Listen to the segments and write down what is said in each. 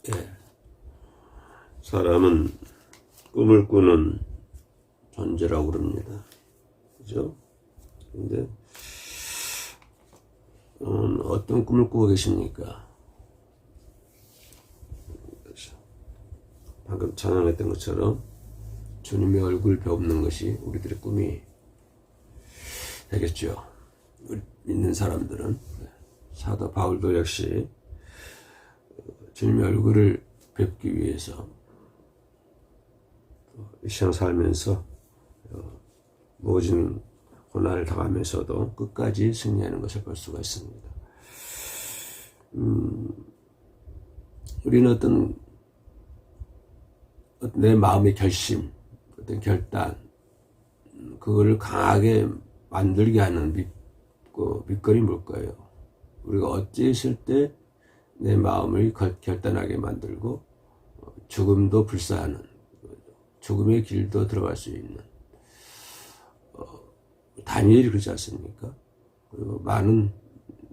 예. 사람은 꿈을 꾸는 존재라고 그럽니다. 그죠? 근데, 어떤 꿈을 꾸고 계십니까? 방금 찬양했던 것처럼 주님의 얼굴 배우는 것이 우리들의 꿈이 되겠죠. 믿는 사람들은. 사도 바울도 역시 주님의 얼굴을 뵙기 위해서 이 세상 살면서 모진 고난을 당하면서도 끝까지 승리하는 것을 볼 수가 있습니다. 우리는 어떤 내 마음의 결심, 어떤 결단, 그거를 강하게 만들게 하는 밑거리 뭘까요? 우리가 어찌했을 때 내 마음을 결단하게 만들고 죽음도 불사하는, 죽음의 길도 들어갈 수 있는, 다니엘이 그렇지 않습니까? 그리고 많은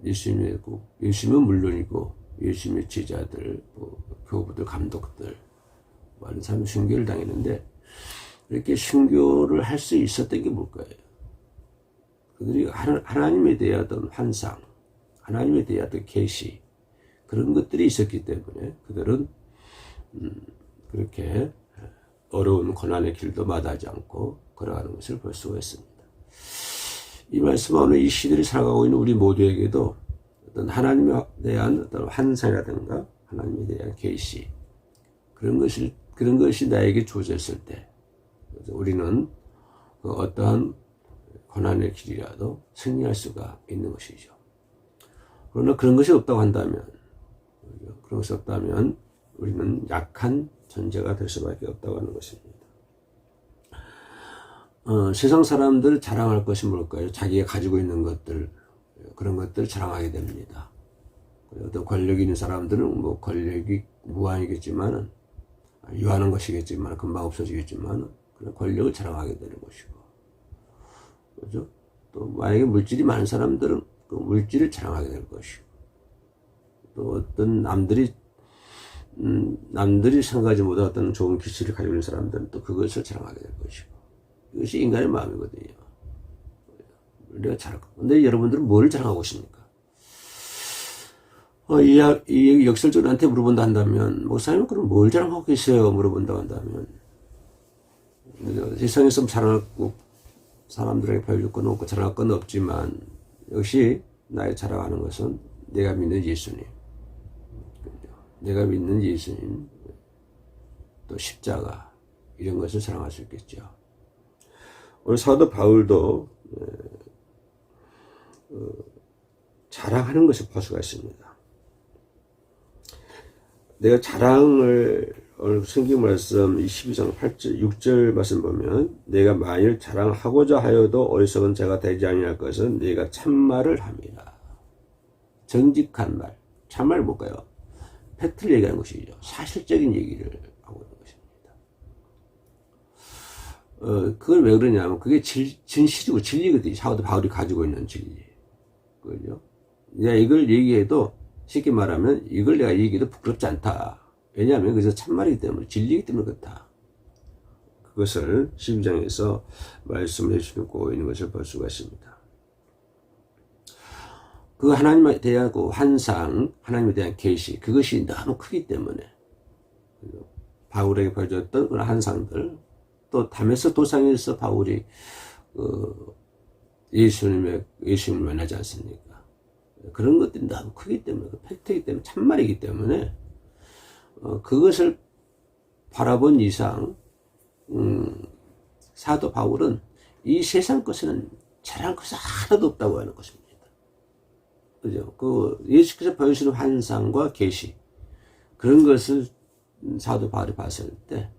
예수님은 물론이고 예수님의 제자들, 교부들, 감독들, 많은 사람이 순교를 당했는데 이렇게 순교를 할 수 있었던 게 뭘까요? 그들이 하나님에 대한 환상, 하나님에 대한 계시, 그런 것들이 있었기 때문에 그들은 그렇게 어려운 고난의 길도 마다하지 않고 걸어가는 것을 볼 수가 있습니다. 이 말씀은 오늘 이 시대를 살아가고 있는 우리 모두에게도 어떤 하나님에 대한 어떤 환상이라든가 하나님에 대한 계시, 그런 것이 나에게 주어졌을 때 우리는 그 어떠한 고난의 길이라도 승리할 수가 있는 것이죠. 그러나 그런 것이 없다고 한다면, 우리는 약한 존재가 될 수밖에 없다고 하는 것입니다. 세상 사람들 자랑할 것이 뭘까요? 자기가 가지고 있는 것들, 그런 것들을 자랑하게 됩니다. 어떤 권력이 있는 사람들은 권력이 무한이겠지만은, 유한한 것이겠지만, 금방 없어지겠지만, 그런 권력을 자랑하게 되는 것이고, 그죠? 또, 만약에 물질이 많은 사람들은 그 물질을 자랑하게 될 것이고, 또 어떤 남들이 생각하지 못한 어떤 좋은 기질을 가지고 있는 사람들은 또 그것을 자랑하게 될 것이고, 이것이 인간의 마음이거든요. 우리가 근데 여러분들은 뭘 자랑하고 있습니까? 이 역설적으로 나한테 물어본다 한다면, 목사님, 그럼 뭘 자랑하고 계세요? 물어본다 한다면, 세상에서 자랑할 사람들에게 보여줄 건 없고 자랑할 건 없지만, 역시 나의 자랑하는 것은 내가 믿는 예수님, 내가 믿는 예수님, 또 십자가, 이런 것을 자랑할 수 있겠죠. 오늘 사도 바울도 자랑하는 것을 볼 수가 있습니다. 내가 자랑을, 오늘 성경 말씀 22장 8절, 6절 말씀 보면, 내가 만일 자랑하고자 하여도 어리석은 자가 되지 아니할 것은 내가 참말을 함이라. 정직한 말, 참말 뭘까요? 팩트를 얘기하는 것이죠. 사실적인 얘기를 하고 있는 것입니다. 그걸 왜 그러냐면, 그게 진실이고 진리거든요. 사도 바울이 가지고 있는 진리. 그죠? 내가 이걸 얘기해도, 쉽게 말하면, 이걸 내가 얘기해도 부끄럽지 않다. 왜냐하면, 그래서 참말이기 때문에, 진리이기 때문에 그렇다. 그것을 12장에서 말씀을 해주고 있는 것을 볼 수가 있습니다. 그 하나님에 대한 그 환상, 하나님에 대한 계시, 그것이 너무 크기 때문에 바울에게 보여줬던 그런 환상들, 또 다메섹 도상에서 바울이 예수님을 만나지 않습니까? 그런 것들이 너무 크기 때문에, 그 팩트이기 때문에, 참말이기 때문에 그것을 바라본 이상 사도 바울은 이 세상 것에는 자랑할 것이 하나도 없다고 하는 것입니다. 그죠? 예수께서 보여주시는 환상과 계시, 그런 것을 사도 바울이 봤을 때,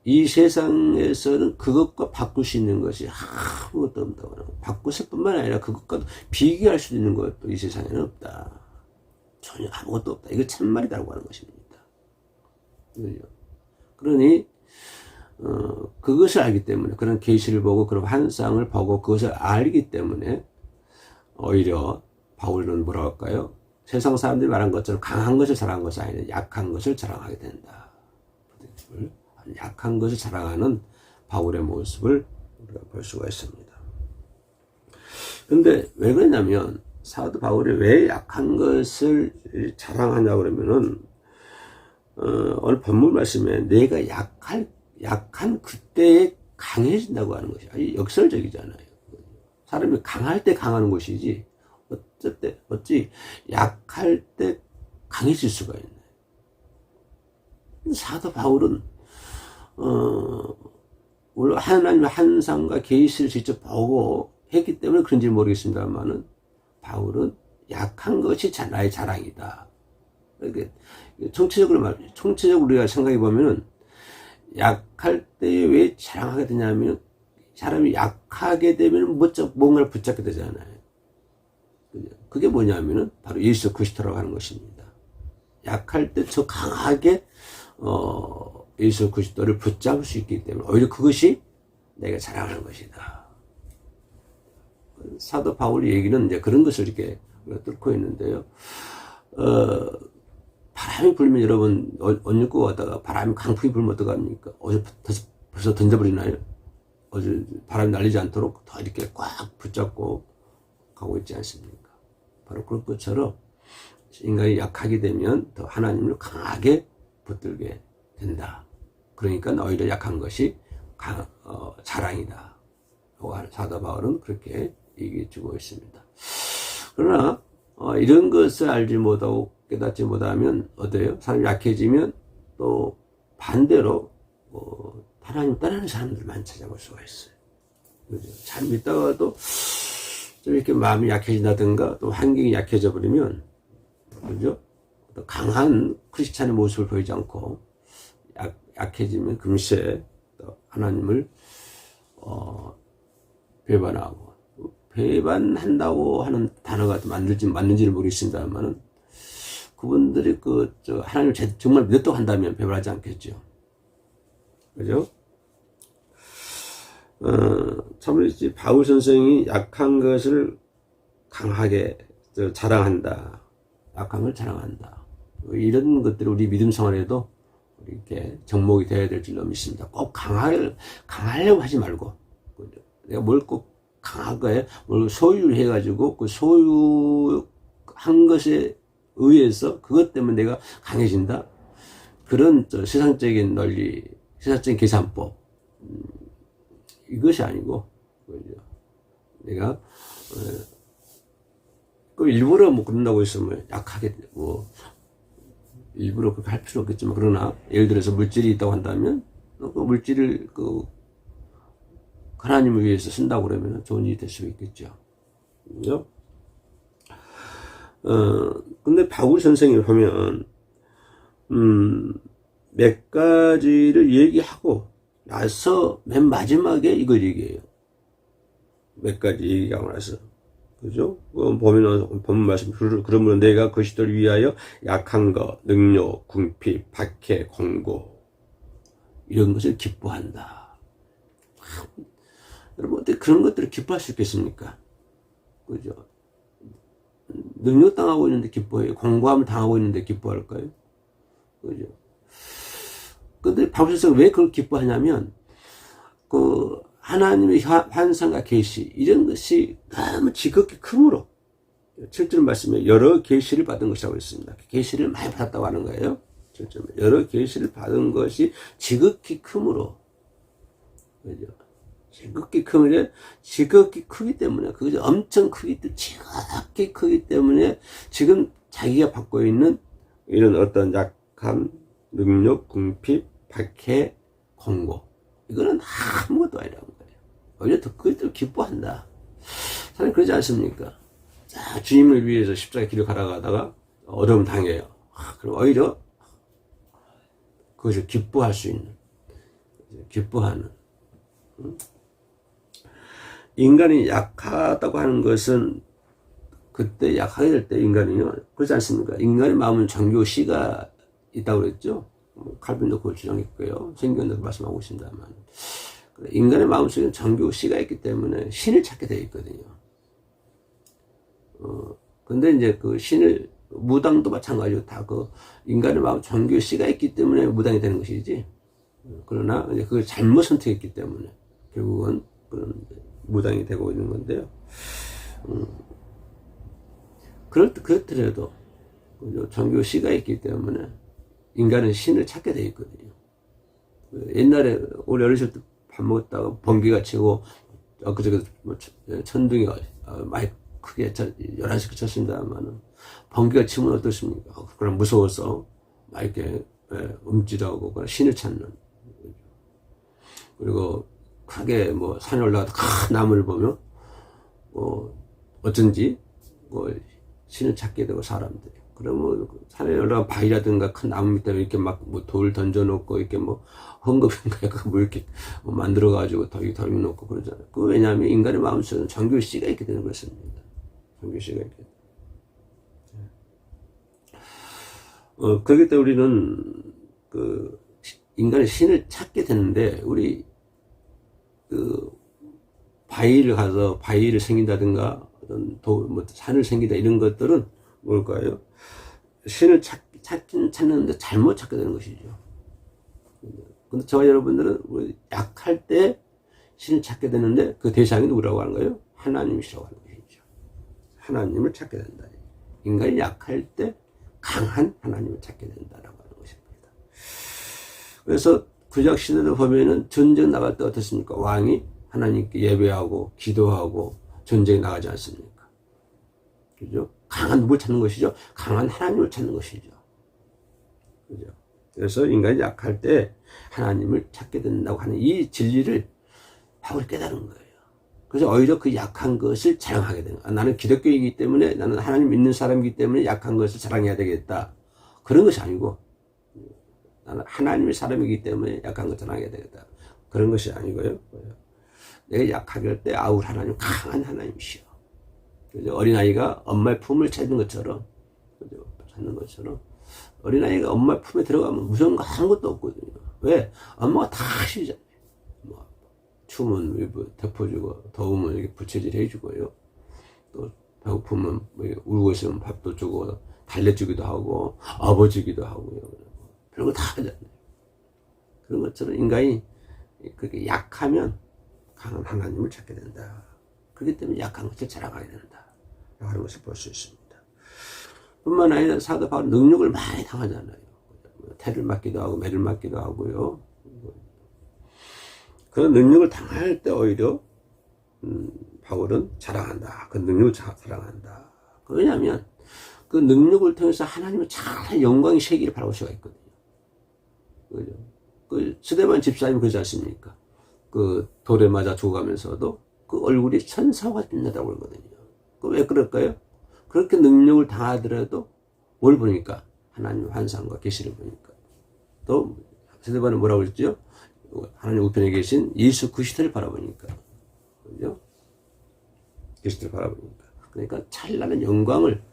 이 세상에서는 그것과 바꿀 수 있는 것이 아무것도 없다고 하는 거예요. 바꿀 뿐만 아니라 그것과 비교할 수 있는 것도 이 세상에는 없다. 전혀 아무것도 없다. 이거 참말이라고 하는 것입니다. 그죠? 그러니, 그것을 알기 때문에, 그런 계시를 보고, 그런 환상을 보고, 그것을 알기 때문에, 오히려, 바울은 뭐라고 할까요? 세상 사람들이 말한 것처럼 강한 것을 자랑한 것이 아니라 약한 것을 자랑하게 된다. 약한 것을 자랑하는 바울의 모습을 우리가 볼 수가 있습니다. 근데 왜 그러냐면 사도 바울이 왜 약한 것을 자랑하냐 그러면은 오늘 본문 말씀에 내가 약한 그때에 강해진다고 하는 것이 아주 역설적이잖아요. 사람이 강할 때 강하는 것이지 어찌 약할 때 강해질 수가 있나요? 사도 바울은 물론 하나님의 환상과 계시를 직접 보고 했기 때문에 그런지 모르겠습니다만은 바울은 약한 것이 나의 자랑이다. 이렇게 총체적으로 우리가 생각해 보면은 약할 때 왜 자랑하게 되냐면 사람이 약하게 되면 뭔가를 붙잡게 되잖아요. 그게 뭐냐면은 바로 예수 그리스도라고 하는 것입니다. 약할 때 저 강하게 예수 그리스도를 붙잡을 수 있기 때문에 오히려 그것이 내가 자랑하는 것이다. 사도 바울의 얘기는 이제 그런 것을 이렇게 뚫고 있는데요. 바람이 불면 여러분 옷 입고 가다가 바람이 강풍이 불면 어떡합니까? 벌써 던져버리나요? 바람이 날리지 않도록 더 이렇게 꽉 붙잡고 가고 있지 않습니까? 바로 그런 것처럼 인간이 약하게 되면 더 하나님을 강하게 붙들게 된다. 그러니까 오히려 약한 것이 자랑이다. 사도 바울은 그렇게 얘기해 주고 있습니다. 그러나 이런 것을 알지 못하고 깨닫지 못하면 어때요? 사람이 약해지면 또 반대로 하나님 떠나는 사람들만 찾아볼 수가 있어요. 그죠? 잘 믿다가도 좀 이렇게 마음이 약해진다든가 또 환경이 약해져 버리면 그죠? 또 강한 크리스찬의 모습을 보이지 않고 약해지면 금세 또 하나님을 배반하고 배반한다고 하는 단어가 맞는지는 모르겠습니다만은 그분들이 하나님을 정말 믿었다고 한다면 배반하지 않겠죠. 그죠? 참으로 바울 선생이 약한 것을 강하게 자랑한다. 약한 걸 자랑한다. 이런 것들이 우리 믿음 생활에도 이렇게 접목이 되어야 될 줄로 믿습니다. 꼭 강하려고 하지 말고 내가 뭘 꼭 강하게 뭘 소유를 해가지고 그 소유한 것에 의해서 그것 때문에 내가 강해진다. 그런 세상적인 논리, 세상적인 계산법 이것이 아니고 내가 그 일부러 그런다고 해서 약하게 일부러 그렇게 할 필요 없겠지만 그러나 예를 들어서 물질이 있다고 한다면 그 물질을 하나님을 위해서 쓴다고 그러면 좋은 일이 될 수 있겠죠. 그죠? 근데 바울 선생을 보면 몇 가지를 얘기하고 나서 맨 마지막에 이걸 얘기해요. 몇 가지 얘기하고 나서. 그죠? 보면, 본문 말씀, 그러므로 내가 그리스도를 위하여 약한 것, 능력, 궁핍, 박해, 공고, 이런 것을 기뻐한다. 여러분, 어떻게 그런 것들을 기뻐할 수 있겠습니까? 그죠? 능력당하고 있는데 기뻐해요. 공고함을 당하고 있는데 기뻐할까요? 그죠? 근데 바울 선생은 왜 그걸 기뻐하냐면, 하나님의 환상과 계시 이런 것이 너무 지극히 크므로 7절 말씀에 여러 계시를 받은 것이라고 했습니다. 계시를 많이 받았다고 하는 거예요. 7절 여러 계시를 받은 것이 지극히 크므로 그죠? 지극히 크기 때문에 그것이 엄청 지극히 크기 때문에 지금 자기가 받고 있는 이런 어떤 약함, 능력, 궁핍, 박해, 공고 이거는 아무것도 아니라는 거예요. 오히려 그것도 기뻐한다. 사람이 그러지 않습니까? 자, 주님을 위해서 십자가 길을 걸어가다가 어려움 당해요. 그럼 오히려 그것을 기뻐할 수 있는, 기뻐하는. 인간이 약하다고 하는 것은 그때 약하게 될 때 인간이요. 그렇지 않습니까? 인간의 마음은 정교시가 있다고 그랬죠. 칼빈도 그걸 주장했고요. 성경도 말씀하고 있습니다만. 인간의 마음속에는 정교시가 있기 때문에 신을 찾게 되어 있거든요. 근데 이제 그 신을 무당도 마찬가지로 다 그 인간의 마음 종교의 씨가 있기 때문에 무당이 되는 것이지. 그러나 이제 그걸 잘못 선택했기 때문에 결국은 그런 무당이 되고 있는 건데요. 그렇더라도 종교 씨가 있기 때문에 인간은 신을 찾게 돼 있거든요. 옛날에 우리 어렸을 때 밥 먹다가 번개가 치고 그저께 뭐 천둥이가 많이 크게 11시간 쳤습니다만은 번개가 치면 어떻습니까? 그럼 무서워서 막 이렇게 움찔하고 신을 찾는. 그리고 크게 뭐 산에 올라가서 큰 나무를 보면 어쩐지 신을 찾게 되고 사람들이. 그러면 산에 올라가 바위라든가 큰 나무 밑에 이렇게 막 뭐 돌 던져놓고 이렇게 뭐 헝겊인가 뭐 이렇게 뭐 만들어가지고 덜 놓고 그러잖아요. 그 왜냐하면 인간의 마음속에는 정교씨가 있게 되는 것입니다. 정교씨가 있게. 그렇기 때문에 우리는 그 인간의 신을 찾게 되는데 우리 그 바위를 가서 바위를 생긴다든가 어떤 뭐 산을 생기다 이런 것들은 뭘까요? 신을 찾는데 잘못 찾게 되는 것이죠. 근데 저와 여러분들은 약할 때 신을 찾게 되는데 그 대상이 누구라고 하는 거예요? 하나님이시라고 하는 것이죠. 하나님을 찾게 된다. 인간이 약할 때 강한 하나님을 찾게 된다라고 하는 것입니다. 그래서 구약 시대도 보면은 전쟁 나갈 때 어떻습니까? 왕이 하나님께 예배하고 기도하고 전쟁에 나가지 않습니까? 그죠? 강한 누굴 찾는 것이죠? 강한 하나님을 찾는 것이죠. 그죠? 그래서 인간이 약할 때 하나님을 찾게 된다고 하는 이 진리를 바울이 깨달은 거예요. 그래서 오히려 그 약한 것을 자랑하게 되는 거예요. 나는 기독교이기 때문에 나는 하나님 믿는 사람이기 때문에 약한 것을 자랑해야 되겠다. 그런 것이 아니고 나는 하나님의 사람이기 때문에 약한 것 자랑해야 되겠다. 그런 것이 아니고요. 내가 약하게 할 때 아우 하나님 강한 하나님이시여. 그죠? 어린아이가 엄마의 품을 찾는 것처럼, 그죠? 찾는 것처럼 어린아이가 엄마의 품에 들어가면 무서운 거 아무것도 없거든요. 왜? 엄마가 다 하시잖아요. 뭐 추우면 덮어주고 더우면 이렇게 부채질 해주고요. 또 배고프면 뭐 울고 있으면 밥도 주고 달래주기도 하고 업어주기도 하고요. 별거 다 하잖아요. 그런 것처럼 인간이 그렇게 약하면 강한 하나님을 찾게 된다. 그렇기 때문에 약한 것을 자랑하게 된다. 하는 것을 볼 수 있습니다. 뿐만 아니라 사도 바울은 능력을 많이 당하잖아요. 태를 맞기도 하고 매를 맞기도 하고요. 그런 능력을 당할 때 오히려 바울은 자랑한다. 그 능력을 자랑한다. 왜냐하면 그 능력을 통해서 하나님의 참 영광의 세계를 바라볼 수가 있거든요. 그죠? 그 스데반 집사님 그러지 않습니까? 그 돌에 맞아 죽어가면서도 그 얼굴이 천사와 빛나다고 그러거든요. 왜 그럴까요? 그렇게 능력을 당하더라도 뭘 보니까? 하나님 환상과 계시를 보니까. 또 스데반은 뭐라고 했죠? 하나님 우편에 계신 예수 그리스도를 바라보니까. 그죠? 그리스도를 바라보니까. 그러니까 찬란한 영광을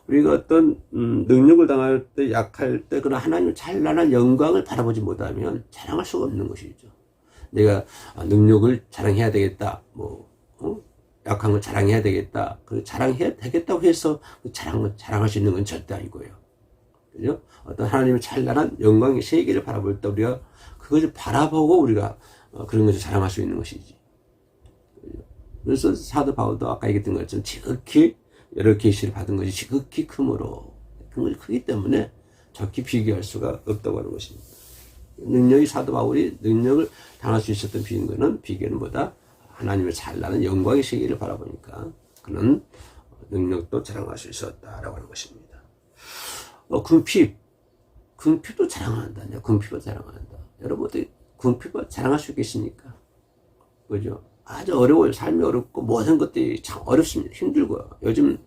우리가 어떤 능력을 당할 때 약할 때 그런 하나님의 찬란한 영광을 바라보지 못하면 자랑할 수가 없는 것이죠. 내가 능력을 자랑해야 되겠다. 약한 걸 자랑해야 되겠다. 그 자랑해야 되겠다고 해서 그 자랑할 수 있는 건 절대 아니고요. 그죠? 어떤 하나님의 찬란한 영광의 세계를 바라볼 때 우리가 그것을 바라보고 우리가 그런 것을 자랑할 수 있는 것이지. 그죠? 그래서 사도 바울도 아까 얘기했던 것처럼 지극히 여러 계시를 받은 것이 지극히 크므로 그것이 크기 때문에 적히 비교할 수가 없다고 하는 것입니다. 능력이 사도 바울이 능력을 당할 수 있었던 비결은 뭐다? 하나님의 찬란한 영광의 세계를 바라보니까 그런 능력도 자랑할 수 있었다라고 하는 것입니다. 궁핍도 자랑한다. 궁핍도 자랑한다. 여러분들 궁핍을 자랑할 수 있겠습니까? 그죠? 아주 어려워요. 삶이 어렵고 모든 것들이 참 어렵습니다. 힘들고요. 요즘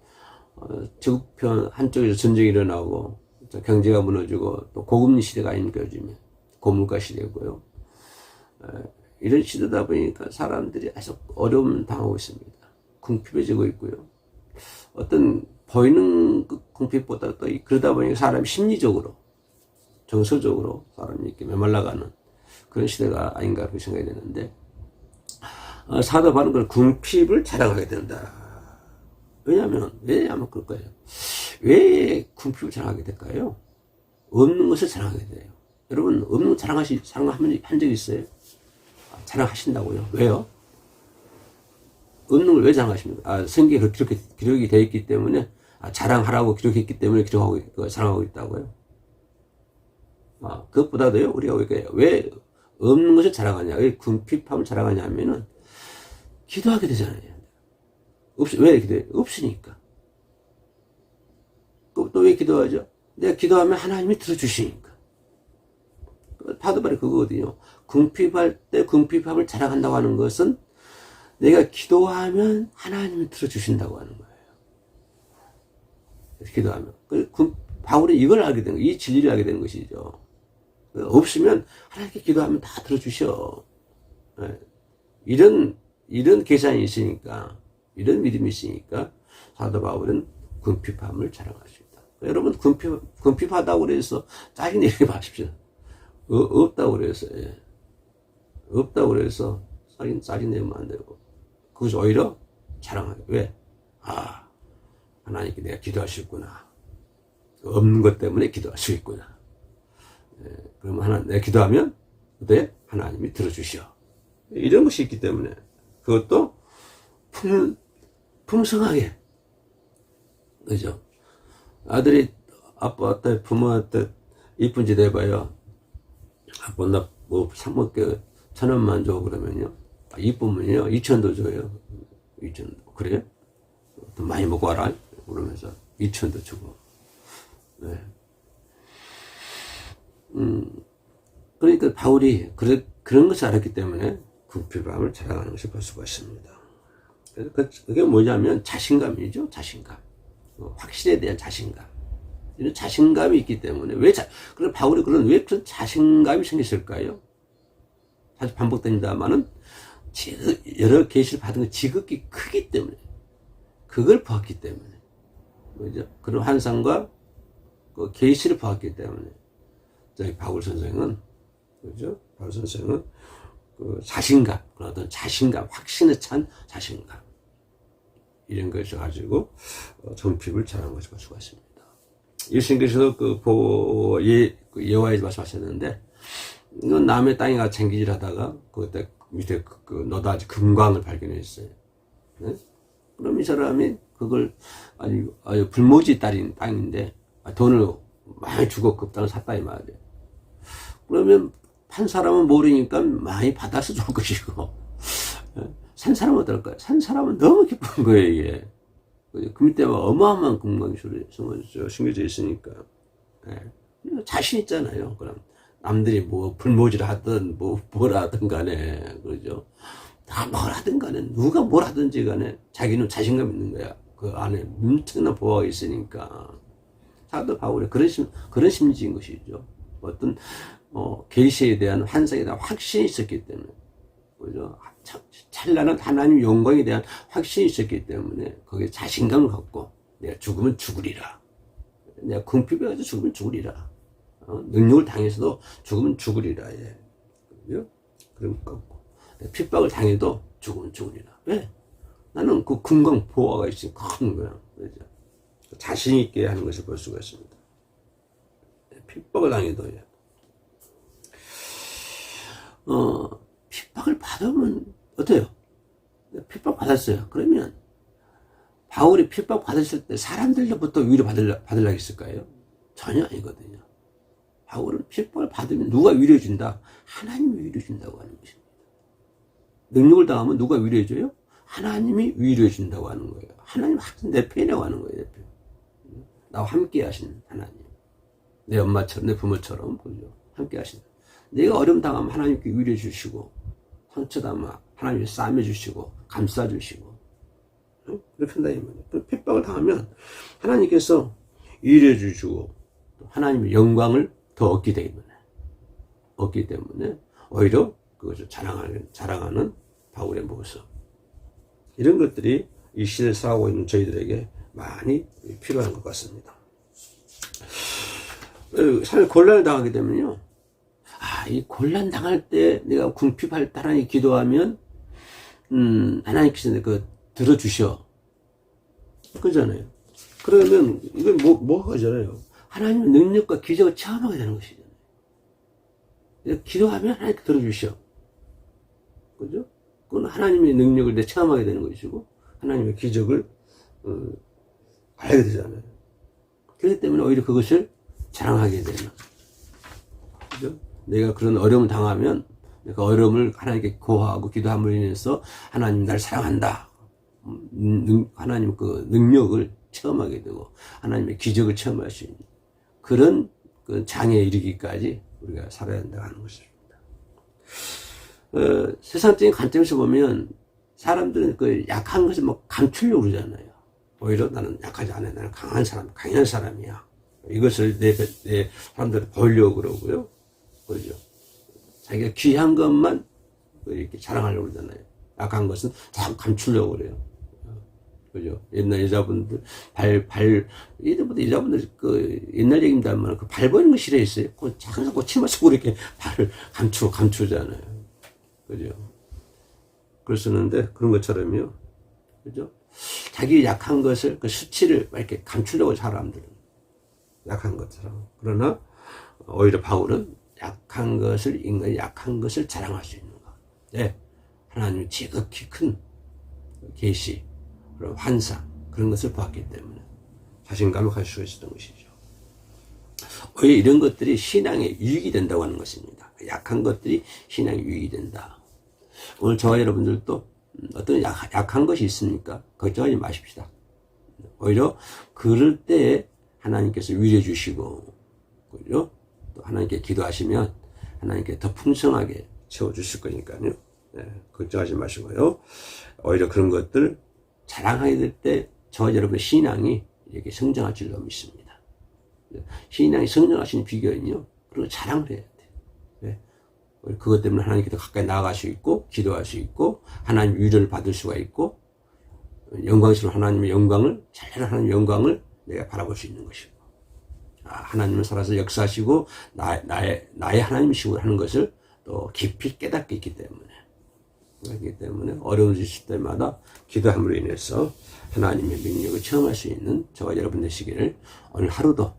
지구편 한쪽에서 전쟁이 일어나고 경제가 무너지고 또 고금리 시대가 아닙니까? 요즘에 고물가 시대고요. 이런 시대다 보니까 사람들이 아주 어려움 당하고 있습니다. 궁핍해지고 있고요. 어떤 보이는 그 궁핍보다 또 그러다 보니까 사람이 심리적으로 정서적으로 사람이 이렇게 메말라가는 그런 시대가 아닌가 그렇게 생각이 되는데 사도 바울은 그 궁핍을 자랑하게 된다. 왜냐하면 그럴 거예요. 왜 궁핍을 자랑하게 될까요? 없는 것을 자랑하게 돼요. 여러분, 없는 거 자랑한 적 있어요? 자랑하신다고요? 왜요? 없는 걸 왜 자랑하십니까? 성경에 그렇게 기록이 되어 있기 때문에, 자랑하라고 기록했기 때문에 자랑하고 있다고요? 그것보다도요, 우리가 왜 없는 것을 자랑하냐, 왜 궁핍함을 자랑하냐 하면은, 기도하게 되잖아요. 왜 기도해요? 없으니까. 또 왜 기도하죠? 내가 기도하면 하나님이 들어주시니까. 바로 그거거든요. 궁핍할 때 궁핍함을 자랑한다고 하는 것은 내가 기도하면 하나님이 들어주신다고 하는 거예요. 기도하면. 바울이 이걸 알게 되는 거예요. 이 진리를 알게 되는 것이죠. 없으면 하나님께 기도하면 다 들어주셔. 이런 계산이 있으니까, 이런 믿음이 있으니까 사도 바울은 궁핍함을 자랑할 수 있다. 여러분, 궁핍하다고 그래서 짜증내지 마십시오. 없다고 그래서, 없다고 그래서 짜증내면 안 되고, 그것이 오히려 자랑하게. 왜? 하나님께 내가 기도할 수 있구나. 없는 것 때문에 기도할 수 있구나. 그러면 내가 기도하면, 그때 하나님이 들어주시오. 이런 것이 있기 때문에, 그것도 풍성하게. 그죠? 아들이 아빠한테, 부모한테 이쁜 짓 해봐요. 아빠, 나 뭐, 1,000원만 줘. 그러면요. 이쁘면요. 2,000도 줘요. 2,000도. 그래요? 더 많이 먹고 와라. 그러면서 2,000도 주고. 네. 그러니까 바울이 그런 것을 알았기 때문에 궁핍함을 자랑하는 것을 볼 수가 있습니다. 그래서 그게 뭐냐면 자신감이죠. 자신감. 확신에 대한 자신감. 이런 자신감이 있기 때문에 그럼 바울이 왜 그런 자신감이 생겼을까요? 사실 반복됩니다만은 여러 계시를 받은 건 지극히 크기 때문에, 그걸 보았기 때문에, 그죠? 그런 환상과 그 계시를 보았기 때문에 저희 바울 선생은, 그죠? 바울 선생은 그 자신감, 그런 어떤 자신감, 확신에 찬 자신감, 이런 것을 가지고 궁핍을 자랑한 것을 볼 수가 있습니다. 예수님께서도 여호와에 말씀하셨는데, 이건 남의 땅에 가서 쟁기질 하다가 그때 밑에 너다지 금광을 발견했어요. 네? 그럼 이 사람이 그걸 아주 불모지 딸인 땅인데 돈을 많이 주고 그 땅을 샀다 이 말이에요. 그러면 판 사람은 모르니까 많이 받아서 좋을 것이고, 산 사람은 어떨까요? 산 사람은 너무 기쁜 거예요, 이게. 그 밑에 어마어마한 금광이 숨겨져 있으니까. 자신 있잖아요. 그럼 남들이 뭐 불모지를 하든 뭘 하든 간에, 그러죠. 다 뭘 하든 간에, 누가 뭘 하든지 간에 자기는 자신감 있는 거야. 그 안에 엄청난 보호가 있으니까. 사도 바울의 그런 심지인 것이죠. 어떤 계시에 대한 환상에 대한 확신이 있었기 때문에, 그죠? 찬란한 하나님 영광에 대한 확신이 있었기 때문에 거기에 자신감을 갖고 내가 죽으면 죽으리라. 내가 궁핍에 가서 죽으면 죽으리라. 능력을 당해서도 죽으면 죽으리라. 예. 그죠? 그리고 핍박을 당해도 죽으면 죽으리라. 왜? 나는 그 금강 보호가 있으니까 하는 거야. 그죠? 자신 있게 하는 것을 볼 수가 있습니다. 핍박을 당해도, 예. 핍박을 받으면 어때요? 핍박 받았어요. 그러면 바울이 핍박 받았을 때 사람들로부터 위로 받으려고 했을까요? 전혀 아니거든요. 바울은 핍박을 받으면 누가 위로해 준다? 하나님이 위로해 준다고 하는 것입니다. 능력을 당하면 누가 위로해 줘요? 하나님이 위로해 준다고 하는 거예요. 하나님 항상 내 편이라고 하는 거예요. 내 편. 나와 함께 하신 하나님. 내 엄마처럼, 내 부모처럼, 그죠? 함께 하신. 내가 어려움 당하면 하나님께 위로해 주시고, 상처담아 하나님이 싸매 주시고, 감싸 주시고, 그렇게 한다 이 말이에요. 핍박을 당하면 하나님께서 위로해 주시고, 하나님의 영광을 더 얻기 때문에 오히려 그것을 자랑하는 바울의 모습, 이런 것들이 이 시대를 살아가고 있는 저희들에게 많이 필요한 것 같습니다. 삶에 곤란을 당하게 되면요, 이 곤란 당할 때 내가 궁핍할 때 하나님 기도하면 하나님께서 들어주셔, 그잖아요. 그러면 이건 뭐가 하잖아요. 하나님의 능력과 기적을 체험하게 되는 것이잖아요. 기도하면 하나님께 들어주셔. 그죠? 그건 하나님의 능력을 내 체험하게 되는 것이고, 하나님의 기적을, 알게 되잖아요. 그렇기 때문에 오히려 그것을 자랑하게 되는. 그죠? 내가 그런 어려움을 당하면, 그 어려움을 하나님께 고하고 기도함으로 인해서 하나님 날 사랑한다. 하나님 그 능력을 체험하게 되고, 하나님의 기적을 체험할 수 있는 그런 그 장애에 이르기까지 우리가 살아야 된다고 하는 것입니다. 세상적인 관점에서 보면 사람들은 그 약한 것을 뭐 감추려고 그러잖아요. 오히려 나는 약하지 않아. 나는 강한 사람, 강한 사람이야. 이것을 내 사람들이 보려고 그러고요. 그러죠. 자기가 귀한 것만 이렇게 자랑하려고 그러잖아요. 약한 것은 자꾸 감추려고 그래요. 그죠? 옛날 여자분들, 여자분들 옛날 얘기입니다만 그 발 보이는 거 싫어했어요. 항상 치마 쓰고 이렇게 발을 감추잖아요. 그죠? 그랬었는데, 그런 것처럼요. 그죠? 자기 약한 것을, 그 수치를 이렇게 감추려고 사람들은. 약한 것처럼. 그러나, 오히려 바울은 인간이 약한 것을 자랑할 수 있는 것. 네. 하나님의 지극히 큰 계시, 그런 환상, 그런 것을 보았기 때문에 자신감을 가질 수 있었던 것이죠. 오히려 이런 것들이 신앙에 유익이 된다고 하는 것입니다. 약한 것들이 신앙에 유익이 된다. 오늘 저와 여러분들도 어떤 약한 것이 있습니까? 걱정하지 마십시다. 오히려 그럴 때에 하나님께서 위로해 주시고, 그죠? 또 하나님께 기도하시면 하나님께 더 풍성하게 채워주실 거니까요. 네, 걱정하지 마시고요. 오히려 그런 것들 자랑하게 될 때 저와 여러분의 신앙이 이렇게 성장할 줄로 믿습니다. 신앙이 성장하시는 비결은요, 그런 거 자랑을 해야 돼요. 네. 그것 때문에 하나님께 더 가까이 나아갈 수 있고, 기도할 수 있고, 하나님 위로를 받을 수가 있고, 영광스러운 하나님의 영광을, 잘나는 하나님의 영광을 내가 바라볼 수 있는 것이고, 하나님을 살아서 역사하시고, 나의 하나님이시고 하는 것을 또 깊이 깨닫게 있기 때문에, 그렇기 때문에 어려운 일이 때마다 기도함으로 인해서 하나님의 능력을 체험할 수 있는 저와 여러분 되시기를 오늘 하루도,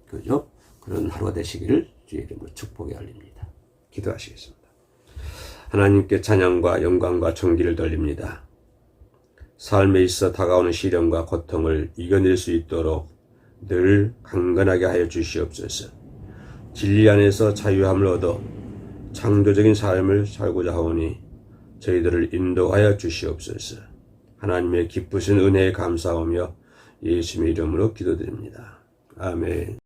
그죠? 그런 하루가 되시기를 주의 이름으로 축복해 올립니다. 기도하시겠습니다. 하나님께 찬양과 영광과 존귀를 돌립니다. 삶에 있어 다가오는 시련과 고통을 이겨낼 수 있도록 늘 강건하게 하여 주시옵소서. 진리 안에서 자유함을 얻어 창조적인 삶을 살고자 하오니 저희들을 인도하여 주시옵소서. 하나님의 기쁘신 은혜에 감사하며 예수님의 이름으로 기도드립니다. 아멘.